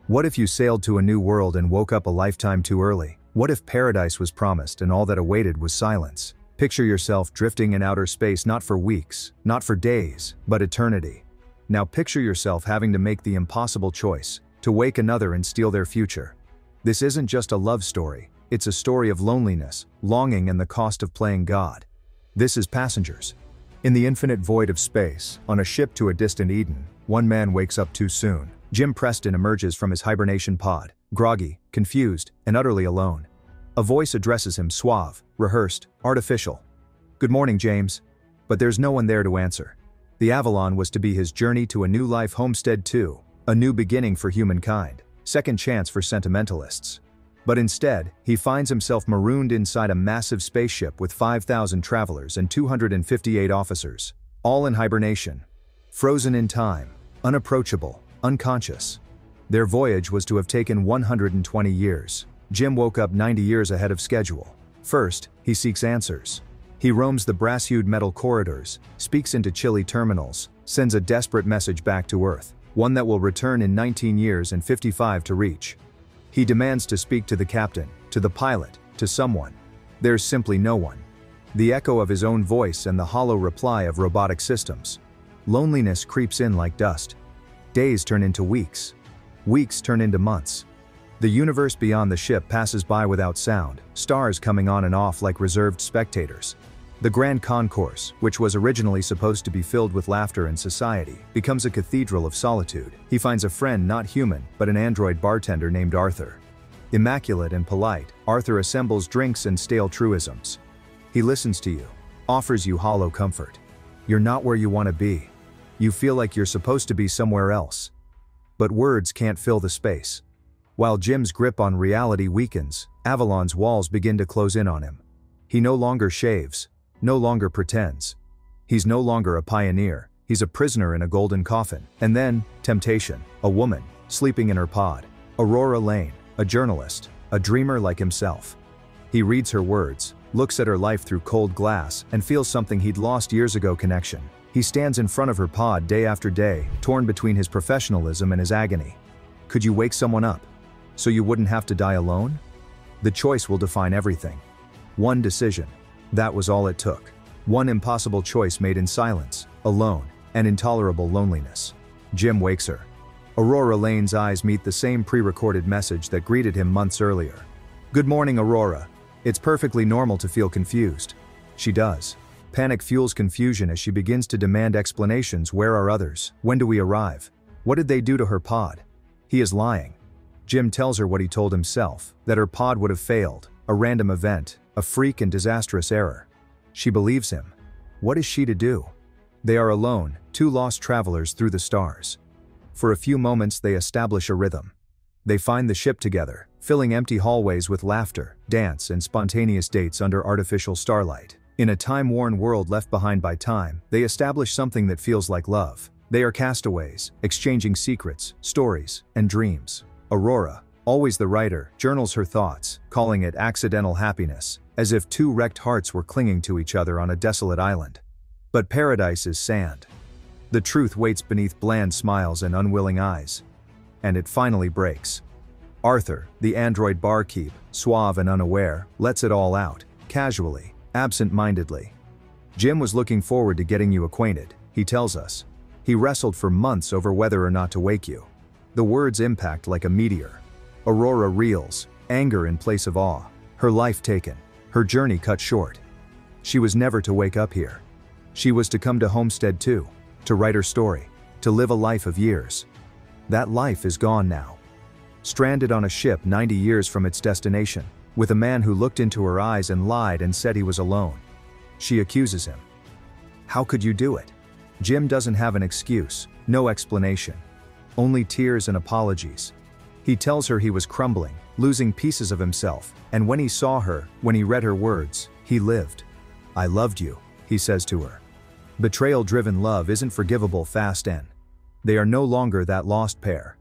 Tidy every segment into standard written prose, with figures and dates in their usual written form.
What if you sailed to a new world and woke up a lifetime too early? What if paradise was promised and all that awaited was silence? Picture yourself drifting in outer space, not for weeks, not for days, but eternity. Now picture yourself having to make the impossible choice, to wake another and steal their future. This isn't just a love story, it's a story of loneliness, longing, and the cost of playing God. This is Passengers. In the infinite void of space, on a ship to a distant Eden, one man wakes up too soon. Jim Preston emerges from his hibernation pod, groggy, confused, and utterly alone. A voice addresses him, suave, rehearsed, artificial. "Good morning, James." But there's no one there to answer. The Avalon was to be his journey to a new life homestead too, a new beginning for humankind, second chance for sentimentalists. But instead, he finds himself marooned inside a massive spaceship with 5,000 travelers and 258 officers, all in hibernation. Frozen in time, unapproachable, unconscious. Their voyage was to have taken 120 years. Jim woke up 90 years ahead of schedule. First, he seeks answers. He roams the brass-hued metal corridors, speaks into chilly terminals, sends a desperate message back to Earth, one that will return in 19 years and 55 to reach. He demands to speak to the captain, to the pilot, to someone. There's simply no one. The echo of his own voice and the hollow reply of robotic systems. Loneliness creeps in like dust. Days turn into weeks. Weeks turn into months. The universe beyond the ship passes by without sound, stars coming on and off like reserved spectators. The Grand Concourse, which was originally supposed to be filled with laughter and society, becomes a cathedral of solitude. He finds a friend not human, but an android bartender named Arthur. Immaculate and polite, Arthur assembles drinks and stale truisms. He listens to you, offers you hollow comfort. You're not where you want to be. You feel like you're supposed to be somewhere else. But words can't fill the space. While Jim's grip on reality weakens, Avalon's walls begin to close in on him. He no longer shaves, no longer pretends. He's no longer a pioneer, he's a prisoner in a golden coffin. And then, temptation, a woman, sleeping in her pod. Aurora Lane, a journalist, a dreamer like himself. He reads her words, looks at her life through cold glass, and feels something he'd lost years ago: connection. He stands in front of her pod day after day, torn between his professionalism and his agony. Could you wake someone up, so you wouldn't have to die alone? The choice will define everything. One decision. That was all it took. One impossible choice made in silence, alone, and intolerable loneliness. Jim wakes her. Aurora Lane's eyes meet the same pre-recorded message that greeted him months earlier. "Good morning, Aurora. It's perfectly normal to feel confused." She does. Panic fuels confusion as she begins to demand explanations. Where are others? When do we arrive? What did they do to her pod? He is lying. Jim tells her what he told himself, that her pod would have failed, a random event, a freak and disastrous error. She believes him. What is she to do? They are alone, two lost travelers through the stars. For a few moments they establish a rhythm. They find the ship together, filling empty hallways with laughter, dance, and spontaneous dates under artificial starlight. In a time-worn world left behind by time, they establish something that feels like love. They are castaways, exchanging secrets, stories, and dreams. Aurora, always the writer, journals her thoughts, calling it accidental happiness, as if two wrecked hearts were clinging to each other on a desolate island. But paradise is sand. The truth waits beneath bland smiles and unwilling eyes. And it finally breaks. Arthur, the android barkeep, suave and unaware, lets it all out, casually, absent-mindedly. "Jim was looking forward to getting you acquainted," he tells us. "He wrestled for months over whether or not to wake you." The words impact like a meteor. Aurora reels, anger in place of awe. Her life taken, her journey cut short. She was never to wake up here. She was to come to Homestead too, to write her story, to live a life of years. That life is gone now. Stranded on a ship 90 years from its destination, with a man who looked into her eyes and lied and said he was alone. She accuses him. How could you do it? Jim doesn't have an excuse, no explanation. Only tears and apologies. He tells her he was crumbling, losing pieces of himself, and when he saw her, when he read her words, he lived. "I loved you," he says to her. Betrayal-driven love isn't forgivable fast and they are no longer that lost pair.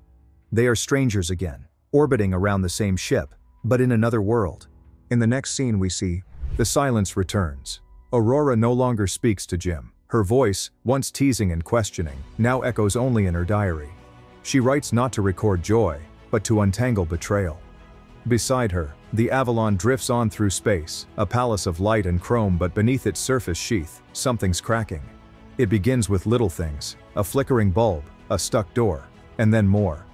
They are strangers again, orbiting around the same ship, but in another world. In the next scene we see, the silence returns. Aurora no longer speaks to Jim. Her voice, once teasing and questioning, now echoes only in her diary. She writes not to record joy, but to untangle betrayal. Beside her, the Avalon drifts on through space, a palace of light and chrome, but beneath its surface sheath, something's cracking. It begins with little things, a flickering bulb, a stuck door, and then more.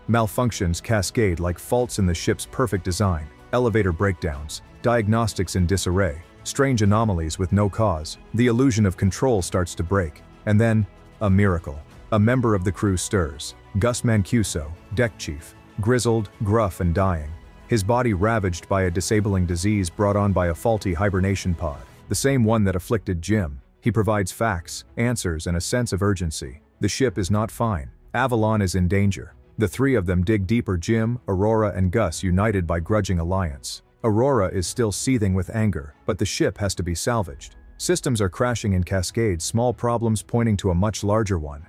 Malfunctions cascade like faults in the ship's perfect design, elevator breakdowns, diagnostics in disarray, strange anomalies with no cause. The illusion of control starts to break, and then, a miracle. A member of the crew stirs, Gus Mancuso, deck chief, grizzled, gruff and dying. His body ravaged by a disabling disease brought on by a faulty hibernation pod, the same one that afflicted Jim. He provides facts, answers, and a sense of urgency. The ship is not fine. Avalon is in danger. The three of them dig deeper: Jim, Aurora, and Gus, united by grudging alliance. Aurora is still seething with anger, but the ship has to be salvaged. Systems are crashing in cascades, small problems pointing to a much larger one.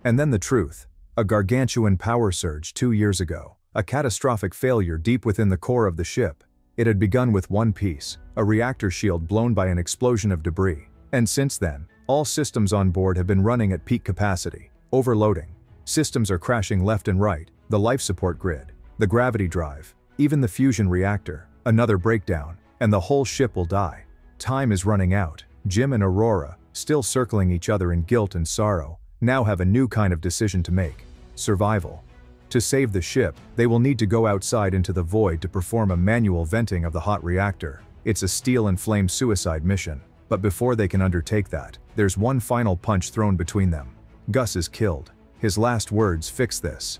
And then the truth. A gargantuan power surge 2 years ago. A catastrophic failure deep within the core of the ship. It had begun with one piece, a reactor shield blown by an explosion of debris. And since then, all systems on board have been running at peak capacity, overloading. Systems are crashing left and right, the life support grid, the gravity drive, even the fusion reactor. Another breakdown, and the whole ship will die. Time is running out. Jim and Aurora, still circling each other in guilt and sorrow, now have a new kind of decision to make: survival. To save the ship, they will need to go outside into the void to perform a manual venting of the hot reactor. It's a steel and flame suicide mission. But before they can undertake that, there's one final punch thrown between them. Gus is killed. His last words: "Fix this."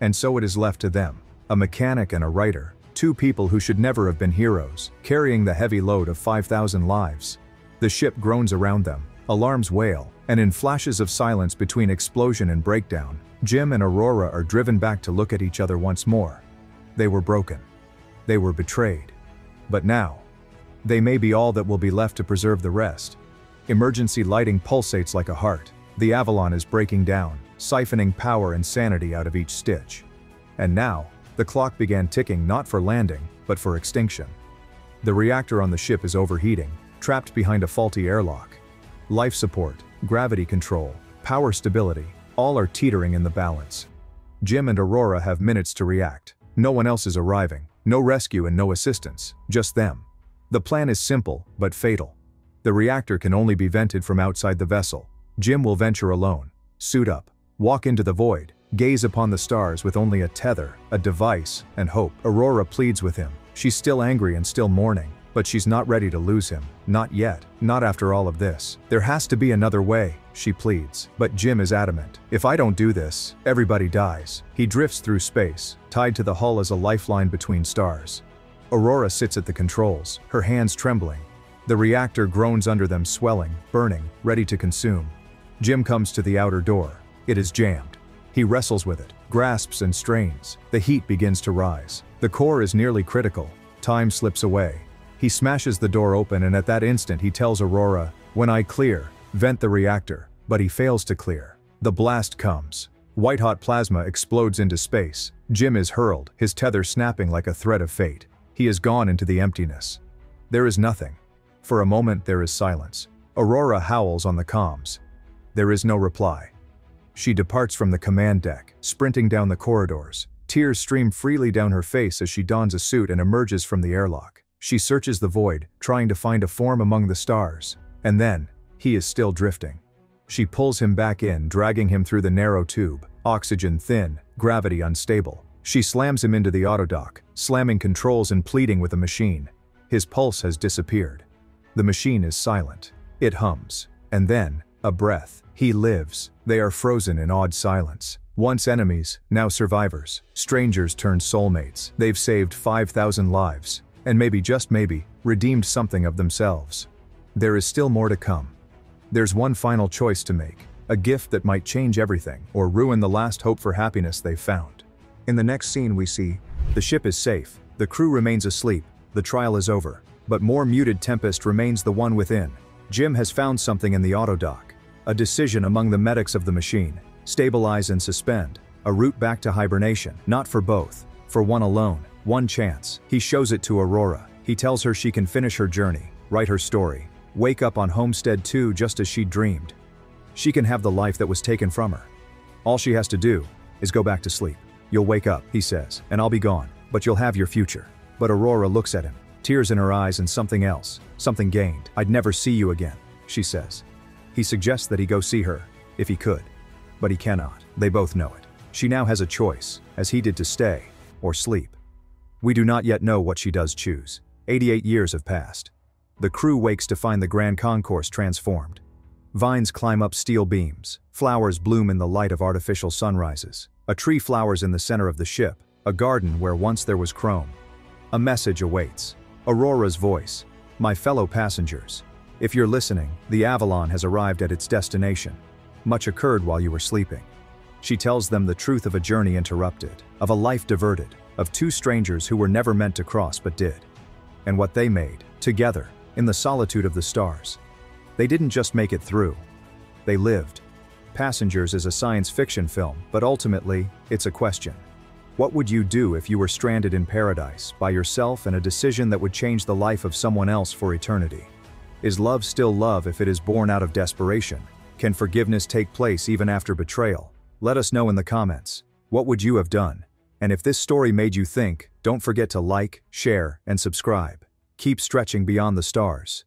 And so it is left to them, a mechanic and a writer, two people who should never have been heroes, carrying the heavy load of 5,000 lives. The ship groans around them, alarms wail, and in flashes of silence between explosion and breakdown, Jim and Aurora are driven back to look at each other once more. They were broken. They were betrayed. But now, they may be all that will be left to preserve the rest. Emergency lighting pulsates like a heart. The Avalon is breaking down, siphoning power and sanity out of each stitch. And now, the clock began ticking, not for landing, but for extinction. The reactor on the ship is overheating, trapped behind a faulty airlock. Life support, gravity control, power stability, all are teetering in the balance. Jim and Aurora have minutes to react. No one else is arriving, no rescue and no assistance, just them. The plan is simple, but fatal. The reactor can only be vented from outside the vessel. Jim will venture alone, suit up, walk into the void, gaze upon the stars with only a tether, a device, and hope. Aurora pleads with him. She's still angry and still mourning, but she's not ready to lose him. Not yet, not after all of this. There has to be another way, she pleads. But Jim is adamant. If I don't do this, everybody dies. He drifts through space, tied to the hull as a lifeline between stars. Aurora sits at the controls, her hands trembling. The reactor groans under them, swelling, burning, ready to consume. Jim comes to the outer door. It is jammed. He wrestles with it, grasps and strains. The heat begins to rise. The core is nearly critical. Time slips away. He smashes the door open, and at that instant he tells Aurora, "When I clear, vent the reactor." But he fails to clear. The blast comes. White-hot plasma explodes into space. Jim is hurled, his tether snapping like a thread of fate. He is gone into the emptiness. There is nothing. For a moment there is silence. Aurora howls on the comms. There is no reply. She departs from the command deck, sprinting down the corridors. Tears stream freely down her face as she dons a suit and emerges from the airlock. She searches the void, trying to find a form among the stars. And then, he is still drifting. She pulls him back in, dragging him through the narrow tube, oxygen thin, gravity unstable. She slams him into the autodock, slamming controls and pleading with the machine. His pulse has disappeared. The machine is silent. It hums. And then, a breath. He lives. They are frozen in awed silence. Once enemies, now survivors. Strangers turned soulmates. They've saved 5,000 lives. And maybe, just maybe, redeemed something of themselves. There is still more to come. There's one final choice to make. A gift that might change everything, or ruin the last hope for happiness they've found. In the next scene we see, the ship is safe. The crew remains asleep. The trial is over. But more muted tempest remains the one within. Jim has found something in the autodock. A decision among the medics of the machine. Stabilize and suspend. A route back to hibernation. Not for both. For one alone. One chance. He shows it to Aurora. He tells her she can finish her journey. Write her story. Wake up on Homestead 2 just as she dreamed. She can have the life that was taken from her. All she has to do is go back to sleep. You'll wake up, he says, and I'll be gone, but you'll have your future. But Aurora looks at him, tears in her eyes and something else, something gained. I'd never see you again, she says. He suggests that he go see her, if he could. But he cannot. They both know it. She now has a choice, as he did, to stay or sleep. We do not yet know what she does choose. 88 years have passed. The crew wakes to find the Grand Concourse transformed. Vines climb up steel beams, flowers bloom in the light of artificial sunrises. A tree flowers in the center of the ship, a garden where once there was chrome. A message awaits. Aurora's voice. My fellow passengers, if you're listening, the Avalon has arrived at its destination. Much occurred while you were sleeping. She tells them the truth of a journey interrupted, of a life diverted, of two strangers who were never meant to cross but did. And what they made, together, in the solitude of the stars. They didn't just make it through. They lived. Passengers is a science fiction film, but ultimately, it's a question. What would you do if you were stranded in paradise, by yourself, and a decision that would change the life of someone else for eternity? Is love still love if it is born out of desperation? Can forgiveness take place even after betrayal? Let us know in the comments. What would you have done? And if this story made you think, don't forget to like, share, and subscribe. Keep stretching beyond the stars.